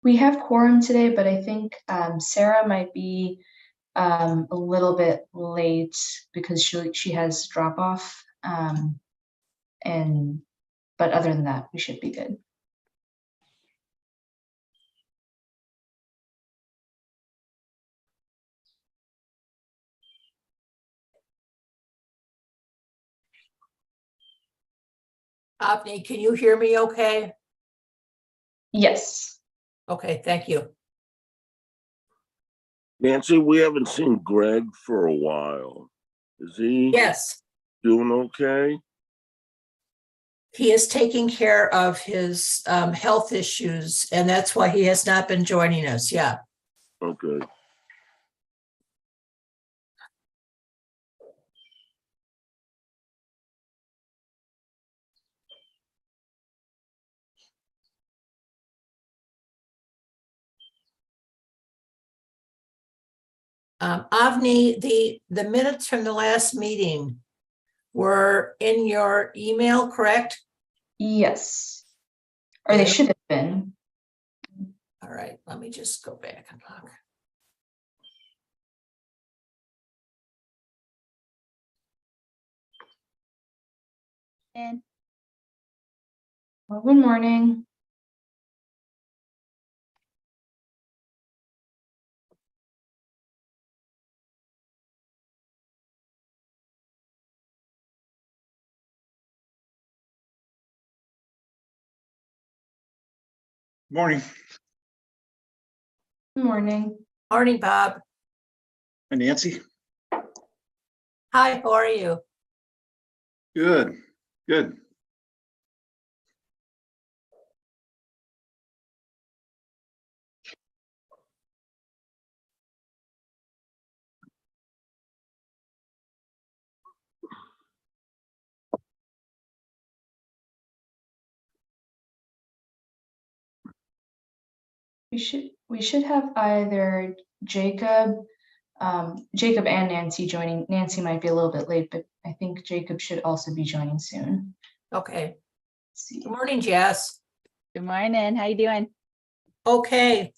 We have quorum today, but I think Sarah might be a little bit late because she has drop off. But other than that, we should be good. Avni, can you hear me okay? Yes. Okay, thank you. Nancy, we haven't seen Greg for a while. Is he Yes, doing okay? he is taking care of his health issues, and that's why he has not been joining us. Yeah. Okay. Avni, the minutes from the last meeting were in your email, correct? Yes. Or they should have been. All right, let me just go back and look. And well, good morning. Morning. Good morning. Morning, Bob. Hi, Nancy. Hi, how are you? Good, good. We should have either Jacob and Nancy joining. Nancy might be a little bit late, but I think Jacob should also be joining soon. Okay. Let's see. Good morning, Jess. Good morning. How you doing? Okay.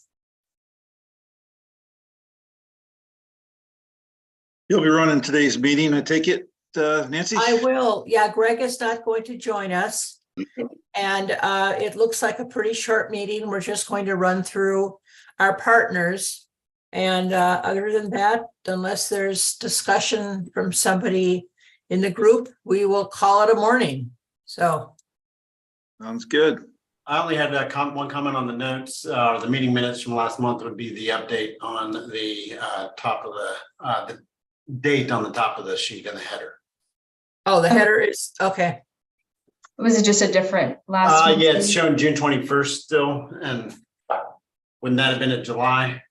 You'll be running today's meeting, I take it, Nancy? I will. Yeah, Greg is not going to join us. And it looks like a pretty short meeting. We're just going to run through our partners. And other than that, unless there's discussion from somebody in the group, we will call it a morning. So. Sounds good. I only had one comment on the notes. The meeting minutes from last month would be the update on the top of the date on the top of the sheet and the header. Oh, the header is okay. Was it just a different last month? Yeah, it's showing June 21st still, and wouldn't that have been in July?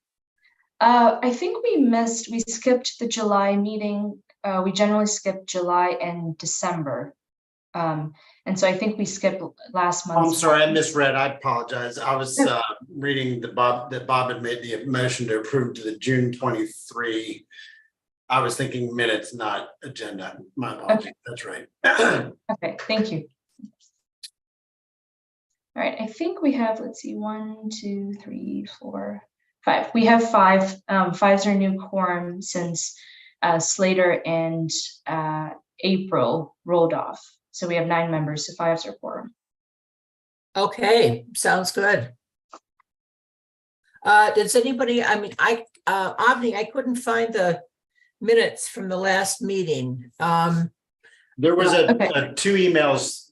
I think we skipped the July meeting. We generally skip July and December. And so I think we skipped last month. I'm sorry, I misread. I apologize. I was reading that Bob had made the motion to approve to the June 23. I was thinking minutes, not agenda. My apologies. Okay. That's right. Okay, thank you. All right, I think we have, let's see, 1, 2, 3, 4, 5. We have 5. 5's our new quorum since Slater and April rolled off. So we have 9 members, so 5's our quorum. Okay, sounds good. Does anybody, Avni, I couldn't find the minutes from the last meeting. There was Okay. 2 emails.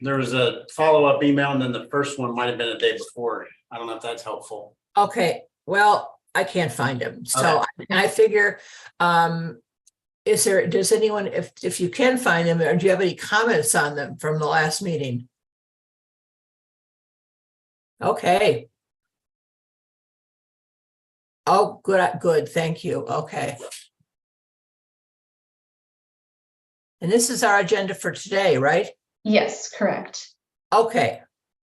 There was a follow-up email, and then the first one might have been a day before. I don't know if that's helpful. Okay, well, I can't find them. So I figure, does anyone, if you can find them, or do you have any comments on them from the last meeting? Okay. Oh, good. Thank you. Okay. And this is our agenda for today, right? Yes, correct. Okay.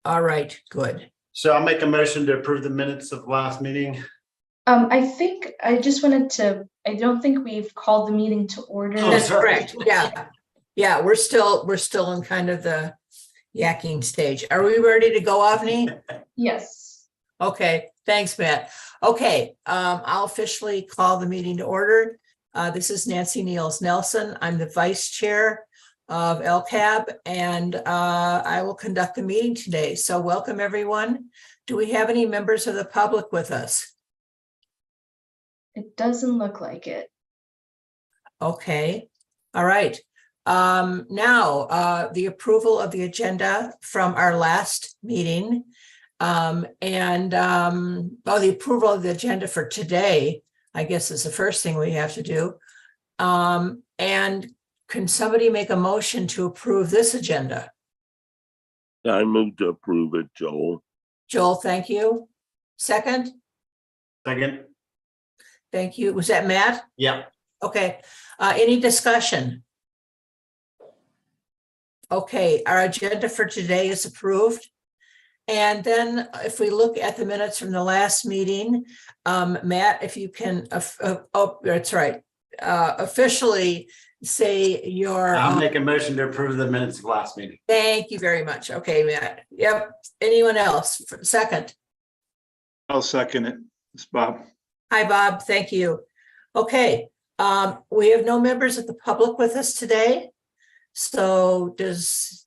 All right, good. So I'll make a motion to approve the minutes of last meeting. I think I just wanted to, I don't think we've called the meeting to order. Oh, That's sorry. correct. Yeah. Yeah, we're still in kind of the yakking stage. Are we ready to go, Avni? Yes. Okay, thanks, Matt. Okay, I'll officially call the meeting to order. This is Nancy Niels Nelson. I'm the vice chair of LCAB, and I will conduct the meeting today. So welcome, everyone. Do we have any members of the public with us? It doesn't look like it. Okay, all right. Now, the approval of the agenda from our last meeting. The approval of the agenda for today, I guess, is the first thing we have to do. And can somebody make a motion to approve this agenda? I move to approve it, Joel. Joel, thank you. Second, Second, thank you. Was that Matt? yeah, Okay, any discussion? Okay, our agenda for today is approved. And then if we look at the minutes from the last meeting, Matt, if you can, oh, that's right, officially say your. I'll make a motion to approve the minutes of last meeting. Thank you very much. Okay, Matt. Yep. Anyone else? Second. I'll second it. It's Bob. Hi, Bob. Thank you. Okay, we have no members of the public with us today. So did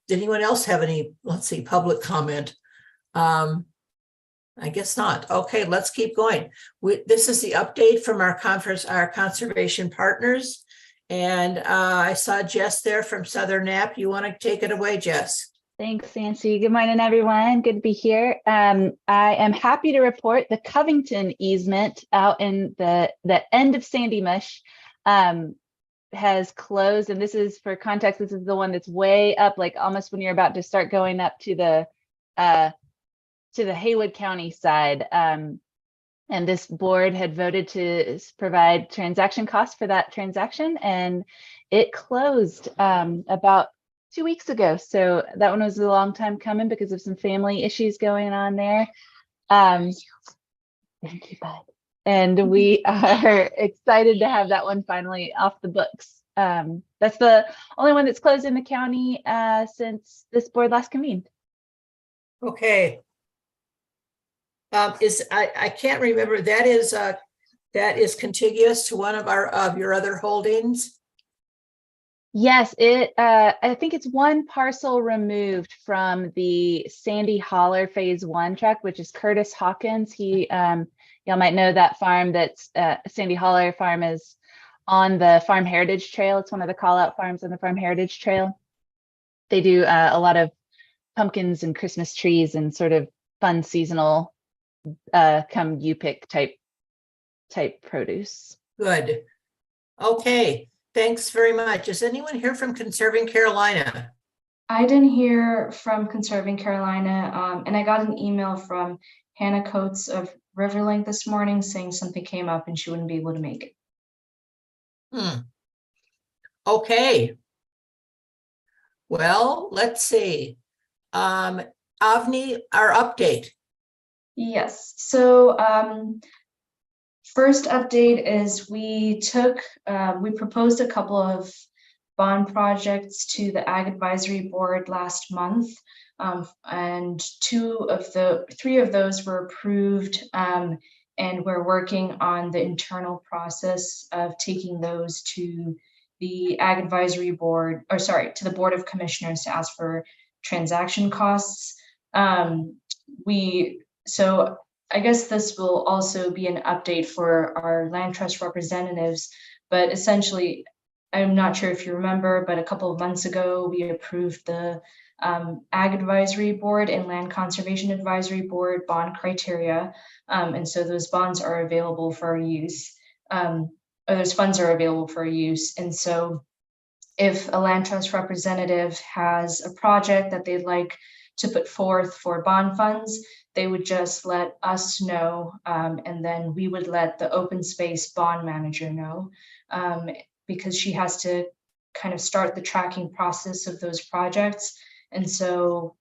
anyone else have any, let's see, public comment? I guess not. Okay, let's keep going. This is the update from our conservation partners. And I saw Jess there from Southern Nap. You want to take it away, Jess? Thanks, Nancy. Good morning, everyone. Good to be here. I am happy to report the Covington easement out in the end of Sandy Mush has closed. And this is, for context, this is the one that's way up, like almost when you're about to start going up to the Haywood County side. And this board had voted to provide transaction costs for that transaction, and it closed about 2 weeks ago. So that one was a long time coming because of some family issues going on there. Thank you, bud. And we are excited to have that one finally off the books. That's the only one that's closed in the county since this board last convened. Okay. I can't remember, that is contiguous to one of your other holdings? Yes, I think it's one parcel removed from the Sandy Holler Phase 1 tract, which is Curtis Hawkins. He, y'all might know that farm. That's Sandy Holler Farm is on the Farm Heritage Trail. It's one of the call out farms on the Farm Heritage Trail. They do a lot of pumpkins and Christmas trees and sort of fun seasonal come you pick type produce. Good. Okay, thanks very much. Is anyone here from Conserving Carolina? I didn't hear from Conserving Carolina, and I got an email from Hannah Coates of Riverlink this morning saying something came up and she wouldn't be able to make it. Okay. Well, let's see. Avni, our update. Yes, so first update is we proposed a couple of bond projects to the Ag Advisory Board last month, and three of those were approved, and we're working on the internal process of taking those to the Ag Advisory Board, to the Board of Commissioners to ask for transaction costs. So I guess this will also be an update for our land trust representatives, but essentially, I'm not sure if you remember, but a couple of months ago, we approved the Ag Advisory Board and Land Conservation Advisory Board bond criteria. And so those bonds are available for use, or those funds are available for use. And so if a land trust representative has a project that they'd like to put forth for bond funds, they would just let us know, and then we would let the open space bond manager know, because she has to kind of start the tracking process of those projects. And so,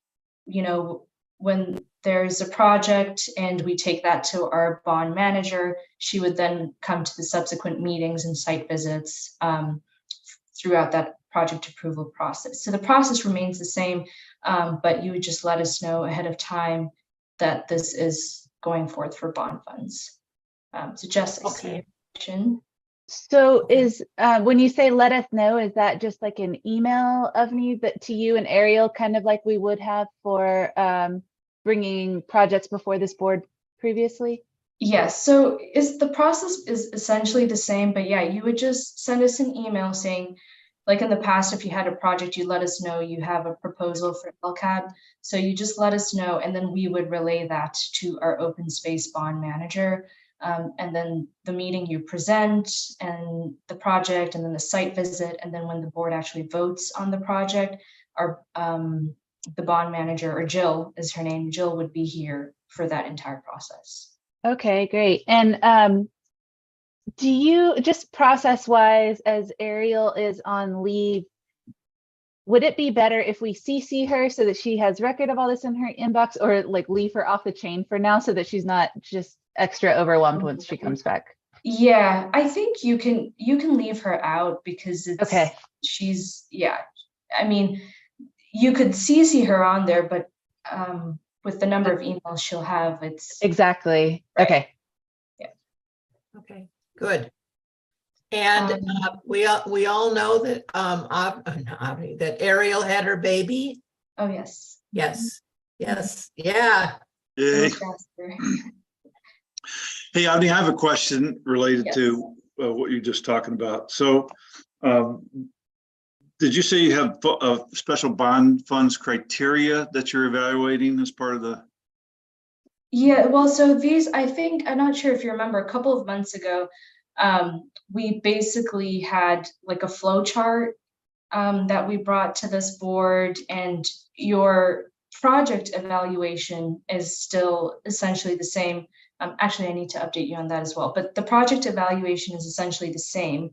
when there's a project and we take that to our bond manager, she would then come to the subsequent meetings and site visits throughout that project approval process. So the process remains the same, but you would just let us know ahead of time that this is going forth for bond funds. So just Okay. extension. So Okay. is, when you say let us know, is that just like an email of me that to you and Ariel, kind of like we would have for bringing projects before this board previously? Yes, so the process is essentially the same, but yeah, you would just send us an email saying, like in the past, if you had a project, you let us know you have a proposal for LCAB. So you just let us know, and then we would relay that to our open space bond manager. And then the meeting you present and the project, and then the site visit, and then when the board actually votes on the project, our the bond manager, or Jill is her name, Jill would be here for that entire process. Okay, great. And do you, just process wise, as Ariel is on leave, would it be better if we CC her so that she has record of all this in her inbox, or like leave her off the chain for now so that she's not just extra overwhelmed once she comes back? Yeah, I think you can leave her out because Okay, yeah. I mean, you could CC her on there, but with the number of emails she'll have, it's exactly. Right. Okay. Okay, good. And we all know that that Ariel had her baby. oh yes. Yes, yes, yeah. Yay. Jasper. Hey, Avni, I have a question related Yes. to what you're just talking about. So did you say you have special bond funds criteria that you're evaluating as part of the? Yeah, well, so these, I think, I'm not sure if you remember, a couple of months ago, we basically had like a flow chart that we brought to this board, and your project evaluation is still essentially the same. Actually, I need to update you on that as well, but the project evaluation is essentially the same.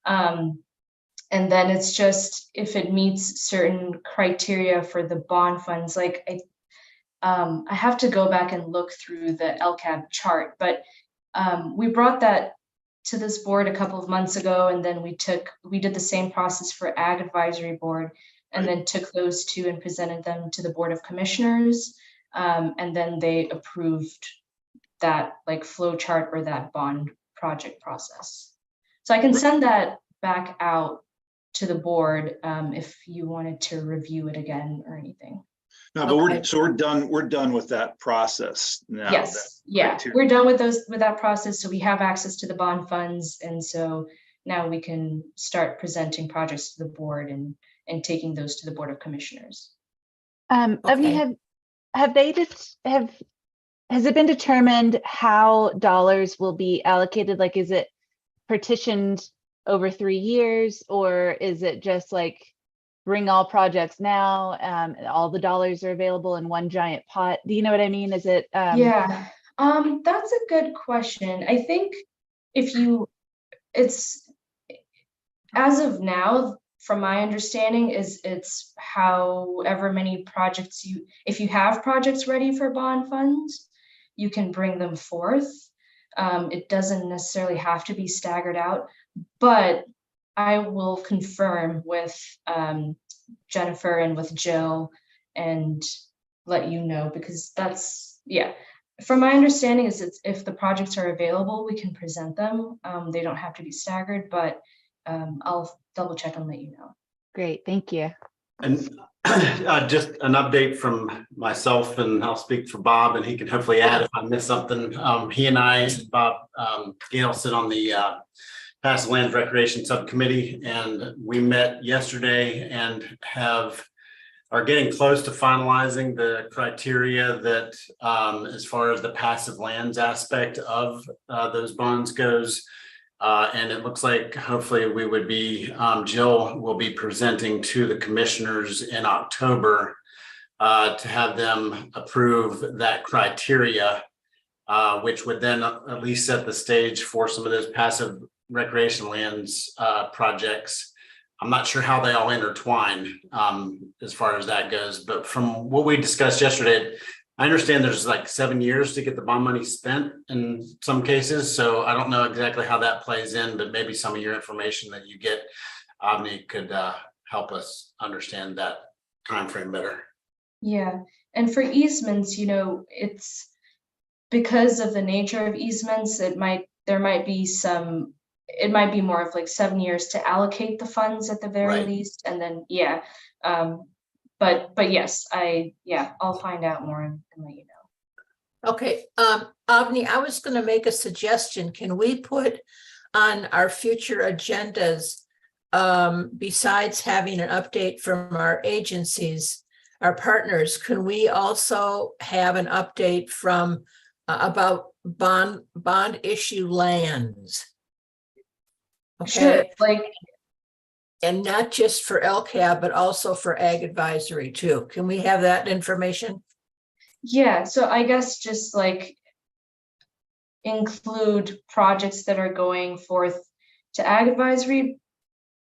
And then it's just if it meets certain criteria for the bond funds, like I have to go back and look through the LCAB chart, but we brought that to this board a couple of months ago, and then we did the same process for Ag Advisory Board, and then took those two and presented them to the Board of Commissioners, and then they approved that like flow chart or that bond project process. So I can send that back out to the board if you wanted to review it again or anything. No, but Okay. we're done with that process now. Yes, yeah, criteria. we're done with that process, so we have access to the bond funds, and so now we can start presenting projects to the board and taking those to the Board of Commissioners. Avni, has it been determined how dollars will be allocated? Like, is it partitioned over 3 years, or is it just like bring all projects now, all the dollars are available in one giant pot? Do you know what I mean? Is it Yeah, that's a good question. I think it's as of now, from my understanding, it's however many projects if you have projects ready for bond funds, you can bring them forth. It doesn't necessarily have to be staggered out, but I will confirm with Jennifer and with Jill and let you know, because that's, yeah. From my understanding is if the projects are available, we can present them. They don't have to be staggered, but I'll double check and let you know. great? Thank you. And just an update from myself, and I'll speak for Bob, and he can hopefully add if I miss something. He and I, Bob Gale, sit on the Passive Lands Recreation Subcommittee, and we met yesterday and are getting close to finalizing the criteria that, as far as the passive lands aspect of those bonds goes. And it looks like hopefully we would be, Jill will be presenting to the commissioners in October to have them approve that criteria, which would then at least set the stage for some of those passive recreation lands projects. I'm not sure how they all intertwine as far as that goes, but from what we discussed yesterday, I understand there's like 7 years to get the bond money spent in some cases. So I don't know exactly how that plays in, but maybe some of your information that you get, Avni, could help us understand that timeframe better. Yeah, and for easements, it's because of the nature of easements, it might be more of like 7 years to allocate the funds at the very Right. least, and then but yes, I'll find out more and let you know. Okay, Avni, I was going to make a suggestion. Can we put on our future agendas, besides having an update from our agencies, our partners, can we also have an update from about bond issue lands? Sure, Okay, like and not just for LCAB, but also for Ag Advisory too. Can we have that information? yeah, so I guess just like include projects that are going forth to Ag Advisory,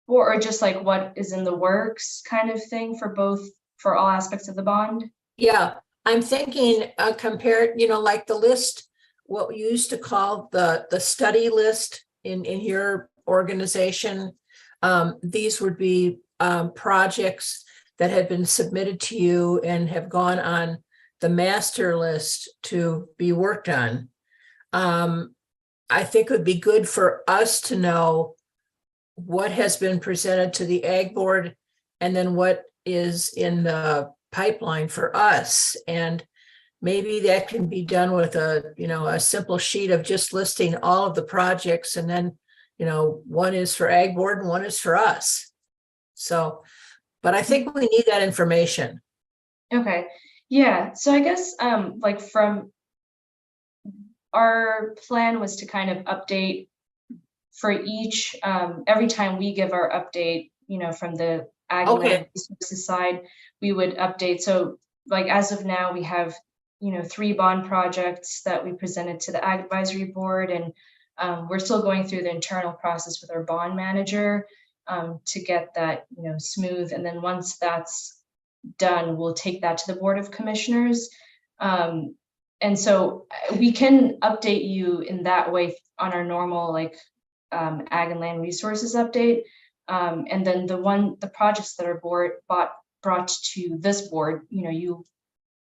or just like what is in the works kind of thing for all aspects of the bond. Yeah, I'm thinking compared, like the list, what we used to call the study list in your organization. These would be projects that had been submitted to you and have gone on the master list to be worked on. I think it would be good for us to know what has been presented to the Ag Board and then what is in the pipeline for us. And maybe that can be done with a simple sheet of just listing all of the projects, and then, one is for Ag Board and one is for us. So, but I think we need that information. Okay, yeah, so I guess like from our plan was to kind of update for each every time we give our update, from the Ag and Land Resources side, we would update. So like as of now, we have 3 bond projects that we presented to the Ag Advisory Board, and we're still going through the internal process with our bond manager to get that smooth. And then once that's done, we'll take that to the Board of Commissioners. And so we can update you in that way on our normal like Ag and Land Resources update. And then the projects that are brought to this board, you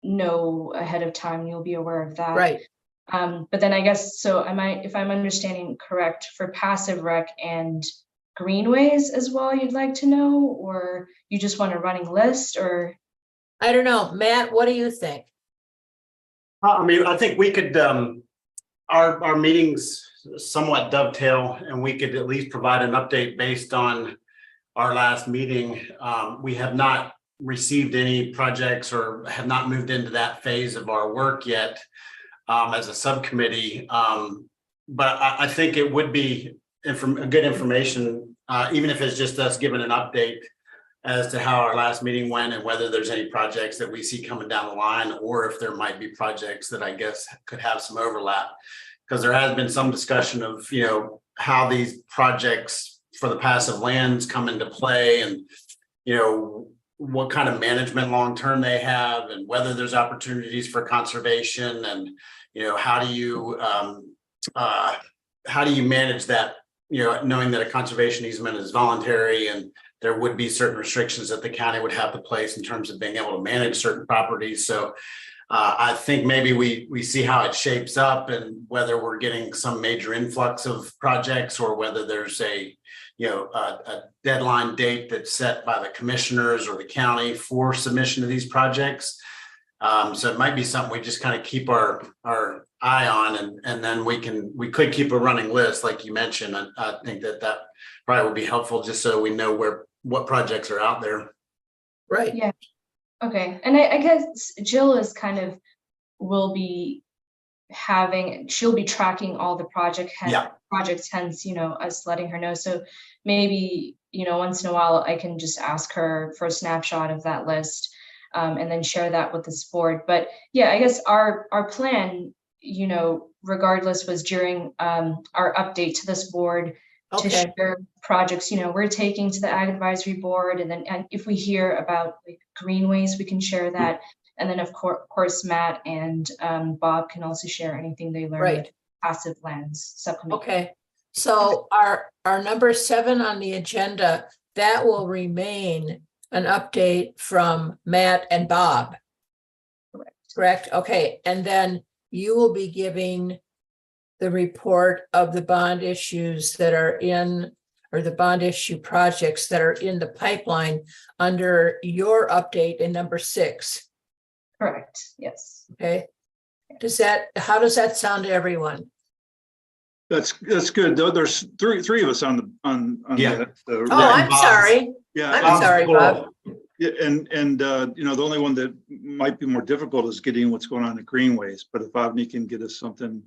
know ahead of time, you'll be aware of that. Right. But then I guess, so if I'm understanding correct, for passive rec and greenways as well, you'd like to know, or you just want a running list, or? I don't know, Matt, what do you think? I think we could, our meetings somewhat dovetail, and we could at least provide an update based on our last meeting. We have not received any projects or have not moved into that phase of our work yet as a subcommittee. But I think it would be good information, even if it's just us giving an update as to how our last meeting went and whether there's any projects that we see coming down the line, or if there might be projects that I guess could have some overlap. Because there has been some discussion of, how these projects for the passive lands come into play, and, what kind of management long-term they have, and whether there's opportunities for conservation, and, how do you manage that, knowing that a conservation easement is voluntary, and there would be certain restrictions that the county would have to place in terms of being able to manage certain properties. So I think maybe we see how it shapes up, and whether we're getting some major influx of projects, or whether there's a deadline date that's set by the commissioners or the county for submission of these projects. So it might be something we just kind of keep our eye on, and then we could keep a running list like you mentioned. I think that probably would be helpful, just so we know what projects are out there. Right. Yeah. Okay. And I guess Jill is she'll be tracking all the projects, hence, us letting her know. So maybe, once in a while I can just ask her for a snapshot of that list, and then share that with this board. But yeah, I guess our plan, regardless, was during our update to this board to share projects, we're taking to the Ag Advisory Board. And then if we hear about like greenways, we can share that. And then of course, Matt and Bob can also share anything they learn with passive lands subcommittee. Okay, so our number 7 on the agenda, that will remain an update from Matt and Bob. Correct. Okay, and then you will be giving the report of the bond issues that are in, or the bond issue projects that are in the pipeline under your update in number 6. Correct, yes. Okay. How does that sound to everyone? That's good. Though there's three of us on Yeah. that. Oh, Yeah, I'm Bob's- sorry. Yeah. I'm sorry, Bob. Yeah, and the only one that might be more difficult is getting what's going on in Greenways, but if Avni can get us something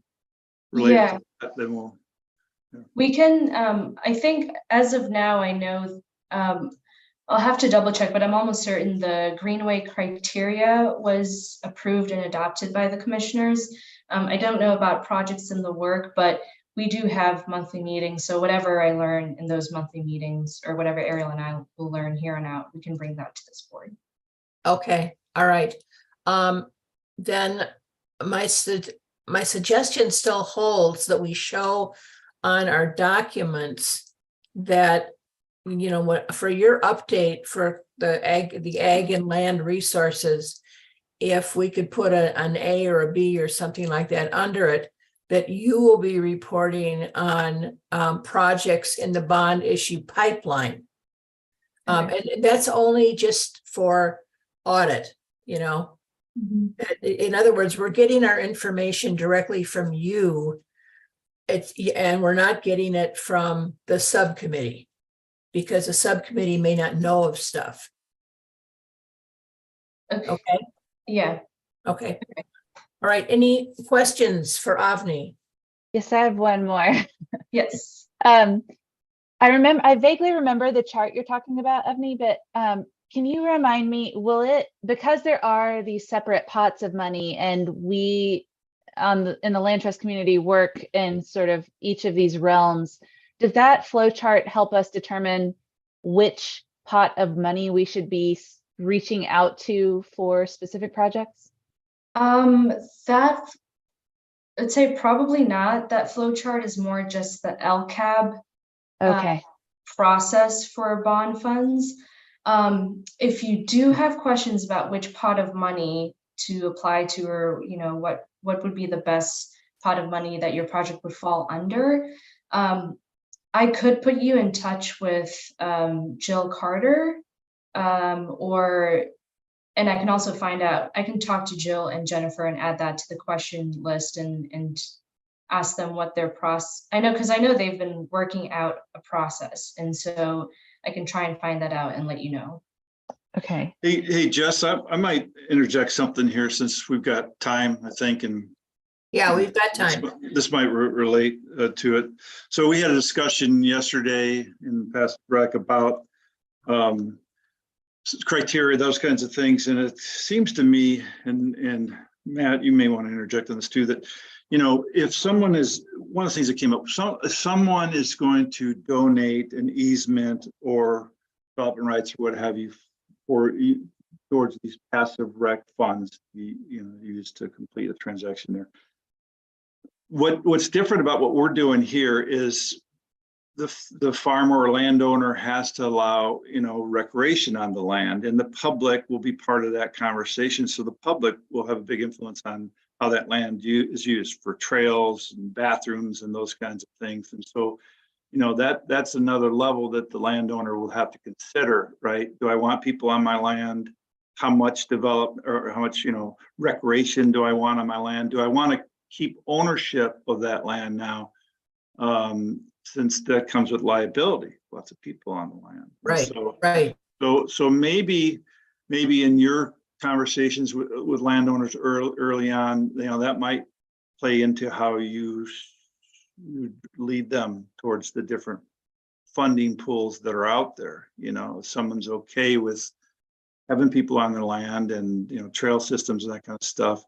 related Yeah. to that, then we'll. We can, I think as of now, I know, I'll have to double check, but I'm almost certain the Greenway criteria was approved and adopted by the commissioners. I don't know about projects in the work, but we do have monthly meetings. So whatever I learn in those monthly meetings, or whatever Ariel and I will learn here on out, we can bring that to this board. Okay, all right. Then my suggestion still holds that we show on our documents that, what for your update for the ag and land resources, if we could put an A or a B or something like that under it, that you will be reporting on projects in the bond issue pipeline. And that's only just for audit, Mhm. In other words, we're getting our information directly from you. And we're not getting it from the subcommittee, because the subcommittee may not know of stuff. Okay, Yeah, okay. All right, any questions for Avni? Yes, I have one more. yes. I vaguely remember the chart you're talking about, Avni, but can you remind me, because there are these separate pots of money and we in the land trust community work in sort of each of these realms, does that flow chart help us determine which pot of money we should be reaching out to for specific projects? That, I'd say probably not. That flow chart is more just the LCAB Okay. process for bond funds. If you do have questions about which pot of money to apply to, or what would be the best pot of money that your project would fall under, I could put you in touch with Jill Carter, and I can also find out, I can talk to Jill and Jennifer and add that to the question list and ask them what their process, I know they've been working out a process, and so I can try and find that out and let you know. Okay. Hey, Jess, I might interject something here since we've got time, I think, and Yeah, we've got time. this might relate to it. So we had a discussion yesterday in past rec about criteria, those kinds of things, and it seems to me, and Matt, you may want to interject on this too, that if someone is, one of the things that came up, if someone is going to donate an easement or development rights or what have you towards these passive rec funds used to complete a transaction there. What's different about what we're doing here is the farmer or landowner has to allow recreation on the land, and the public will be part of that conversation. So the public will have a big influence on how that land is used for trails and bathrooms and those kinds of things. And so that's another level that the landowner will have to consider, right? Do I want people on my land? How much development or how much recreation do I want on my land? Do I want to keep ownership of that land now? Since that comes with liability, lots of people on the land. Right, so, right. So maybe in your conversations with landowners early on, that might play into how you lead them towards the different funding pools that are out there. If someone's okay with having people on their land and trail systems and that kind of stuff,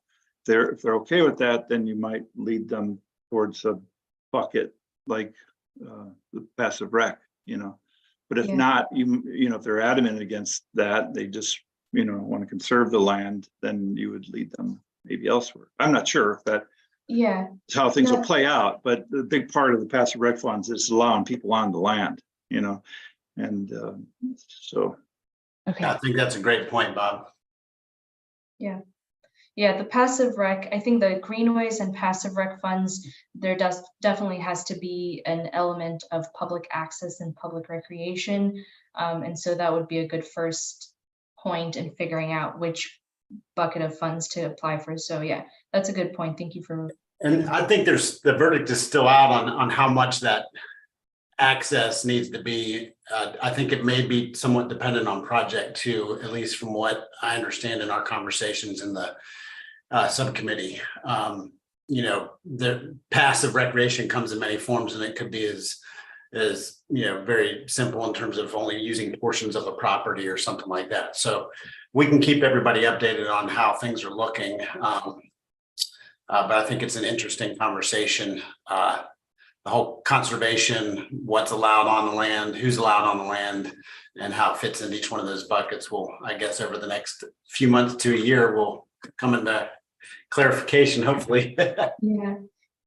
if they're okay with that, then you might lead them towards a bucket like the passive rec, but if not, if they're adamant against that, they just want to conserve the land, then you would lead them maybe elsewhere. I'm not sure if that is how things will play out, but the big part of the passive rec funds is allowing people on the land, and so. Okay. I think that's a great point, Bob. Yeah, Yeah, the passive rec, I think the greenways and passive rec funds, there definitely has to be an element of public access and public recreation. And so that would be a good first point in figuring out which bucket of funds to apply for. So yeah, that's a good point. Thank you for. And I think the verdict is still out on how much that access needs to be. I think it may be somewhat dependent on project too, at least from what I understand in our conversations in the subcommittee. The passive recreation comes in many forms, and it could be as very simple in terms of only using portions of a property or something like that. So we can keep everybody updated on how things are looking. But I think it's an interesting conversation. The whole conservation, what's allowed on the land, who's allowed on the land, and how it fits into each one of those buckets will, I guess, over the next few months to a year, will come into clarification, hopefully. Yeah,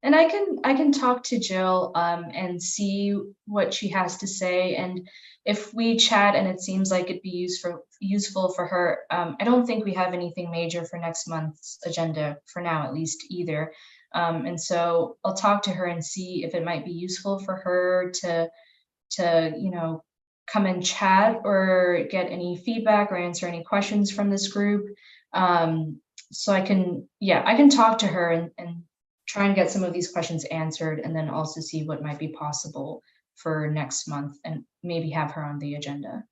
and I can talk to Jill and see what she has to say, and if we chat and it seems like it'd be useful for her, I don't think we have anything major for next month's agenda for now, at least either. And so I'll talk to her and see if it might be useful for her to come and chat or get any feedback or answer any questions from this group. So I can talk to her and try and get some of these questions answered, and then also see what might be possible for next month and maybe have her on the agenda.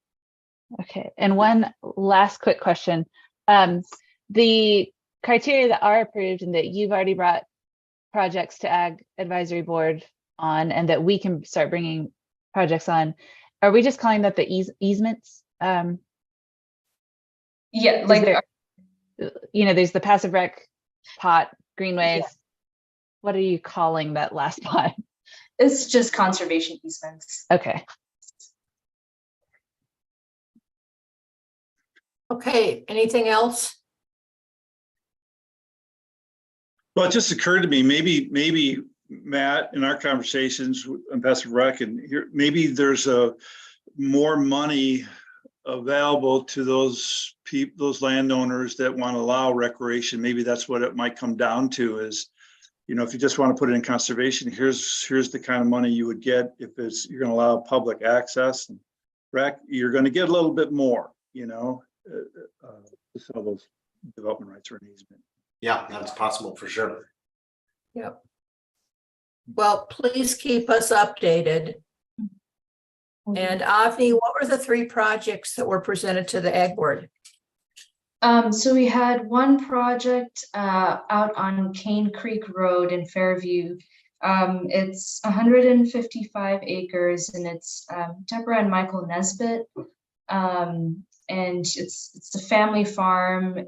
Okay, and one last quick question. The criteria that are approved and that you've already brought projects to Ag Advisory Board on, and that we can start bringing projects on, are we just calling that the easements? Yeah, like there's the passive rec pot, greenways. Yeah. What are you calling that last pot? It's just conservation easements. Okay. Okay, anything else? Well, it just occurred to me, maybe Matt, in our conversations on passive rec, and here, maybe there's more money available to those landowners that want to allow recreation. Maybe that's what it might come down to is, if you just want to put it in conservation, here's the kind of money you would get if you're going to allow public access and rec, you're going to get a little bit more, to sell those development rights or an easement. Yeah, that's possible for sure. Yep. Well, please keep us updated. And Avni, what were the 3 projects that were presented to the Ag Board? So we had one project out on Cane Creek Road in Fairview. It's 155 acres, and it's Deborah and Michael Nesbitt. And it's a family farm.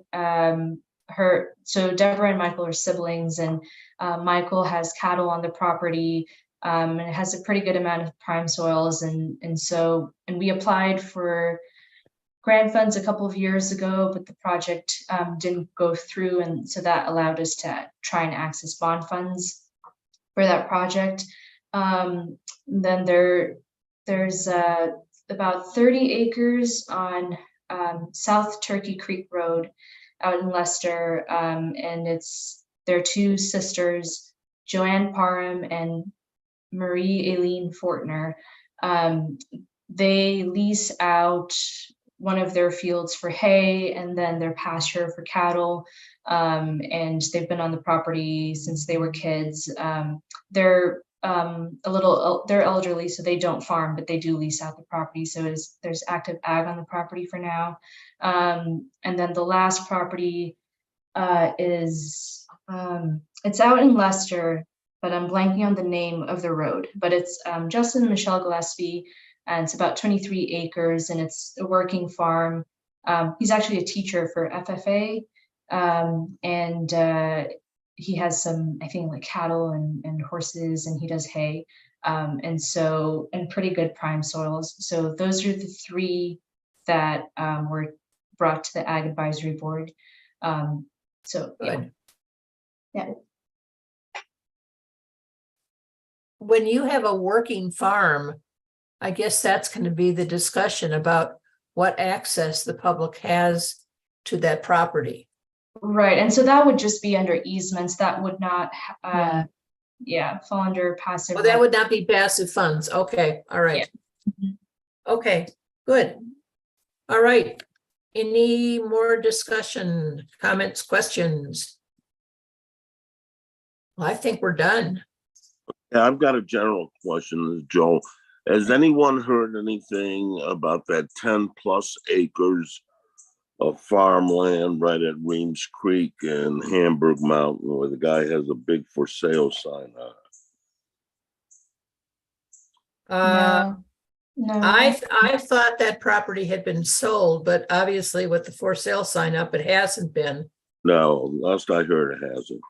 So Deborah and Michael are siblings, and Michael has cattle on the property, and it has a pretty good amount of prime soils, and we applied for grant funds a couple of years ago, but the project didn't go through, and so that allowed us to try and access bond funds for that project. Then there's about 30 acres on South Turkey Creek Road out in Leicester, and their 2 sisters, Joanne Parham and Marie Aileen Fortner. They lease out one of their fields for hay and then their pasture for cattle, and they've been on the property since they were kids. They're elderly, so they don't farm, but they do lease out the property. So there's active ag on the property for now. And then the last property is it's out in Leicester, but I'm blanking on the name of the road. But it's Justin and Michelle Gillespie, and it's about 23 acres, and it's a working farm. He's actually a teacher for FFA, and he has some, I think, like cattle and horses, and he does hay, and pretty good prime soils. So those are the 3 that were brought to the Ag Advisory Board. So yeah. When you have a working farm, I guess that's going to be the discussion about what access the public has to that property. Right, and so that would just be under easements. That would not, Yeah. yeah, fall under passive. Well, that right. would not be passive funds. Okay, all right. Mhm. Okay, good. All right. Any more discussion, comments, questions? Well, I think we're done. Yeah, I've got a general question, Joe. Has anyone heard anything about that 10+ acres of farmland right at Reams Creek and Hamburg Mountain where the guy has a big for sale sign on it? Uh, No, No. I thought that property had been sold, but obviously with the for sale sign up, it hasn't been. No, last I heard it hasn't.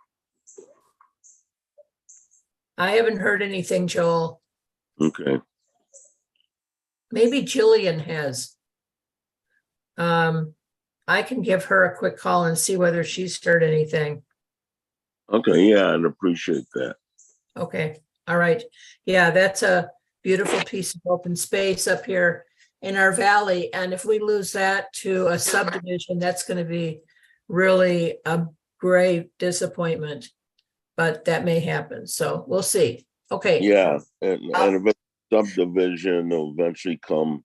I haven't heard anything, Joel. Okay. Maybe Jillian has. I can give her a quick call and see whether she's heard anything. Okay, yeah, I'd appreciate that. Okay, all right. Yeah, that's a beautiful piece of open space up here in our valley. And if we lose that to a subdivision, that's going to be really a great disappointment. But that may happen. So we'll see. Okay. Yeah, and if it's subdivision, it'll eventually come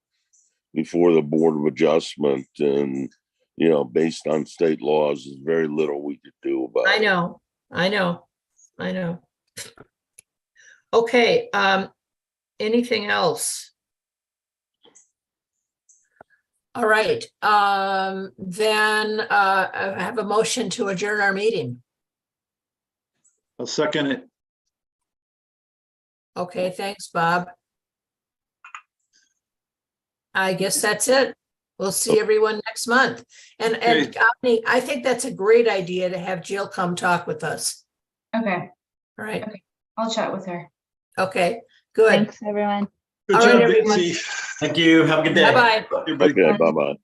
before the Board of Adjustment and, you know, based on state laws, there's very little we could do about it. I know. Okay, anything else? All right, then I have a motion to adjourn our meeting. I'll second it. Okay, thanks, Bob. I guess that's it. We'll see everyone next month. And Okay. I think that's a great idea to have Jill come talk with us. Okay, All right, I'll chat with her. okay, good. thanks, everyone. Good All job, right, everyone. Betsy. Thank you. Have a good day. Bye-bye. Everybody. Okay, bye-bye.